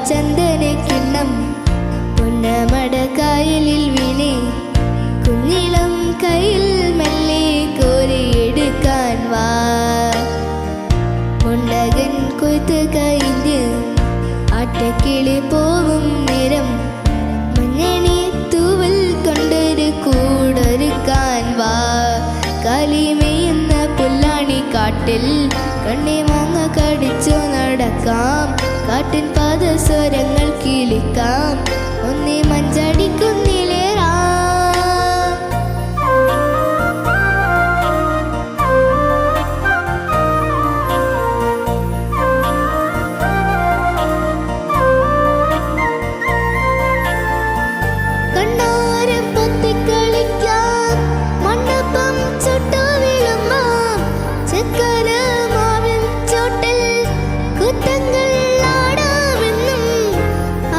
ചന്ദനക്കിണ്ണം പൊന്നമടക്കായലിൽ വീണേ കുഞ്ഞിളം കയ്യിൽ മെല്ലെ കോരിയെടുക്കാൻ വാ. മുണ്ടകൻ കൊയ്ത്ത് കഴിഞ്ഞ് ആട്ടക്കിളി പോവും നേരം മഞ്ഞണി തൂവൽ കൊണ്ടൊരു കൂടൊരുക്കാൻ വാ. കാലിമേയുന്ന പുല്ലാണി കാട്ടിൽ കണ്ണി മാങ്ങ കടിച്ചു നടക്കാം. കാട്ടിൻ പാദസ്വരങ്ങൾ കിളിക്കാം. ഒന്നേ മഞ്ചടിക്കുന്നിലേറാം. കണ്ണാരം പൊത്തിക്കളിക്കാം. മണ്ഡപം ചുട്ടു വീഴുമാം. ചക്കര മാവിൻ ചോട്ടിൽ കുത്തങ്ങൾ ആടാമെന്നും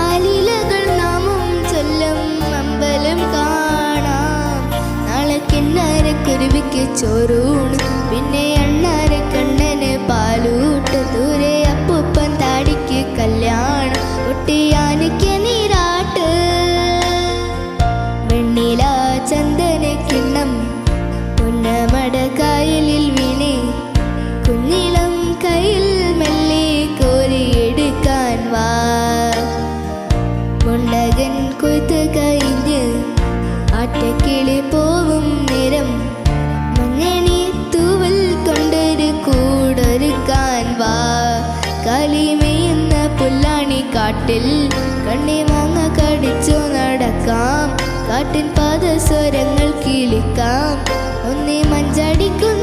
ആലിലകൾ നാമം ചൊല്ലും അമ്പലം കാണാം. നാളെ കിണ്ണാരക്കുരുവിക്ക് ചോറൂണ്, പിന്നെ അണ്ണാരക്കണ്ണന് പാലൂട്ട്. ദൂരെ അപ്പൂപ്പൻ താടിക്ക് കല്യാണം, ഒട്ടിയാനയ്ക്ക് നീരാട്ട്. വെണ്ണില ചന്ദനക്കിണ്ണം പൊന്നമടക്കായലിൽ വീണേ കുഞ്ഞിളം കയ്യിൽ മെല്ലെ കോരിയെടുക്കാൻ വാ. മുണ്ടകൻ കൊയ്ത്ത് കഴിഞ്ഞ് ആട്ടക്കിളി പോവും നേരം മഞ്ഞണി തൂവൽ കൊണ്ടൊരു കൂടൊരുക്കാൻ വാ. കാലിമേയുന്ന പുല്ലാണി കാട്ടിൽ കണ്ണി മാങ്ങ കടിച്ചു നടക്കാം. കാട്ടിൻ പാദസ്വരങ്ങൾ കിളിക്കാം. ഒന്നേ മഞ്ചടിക്കും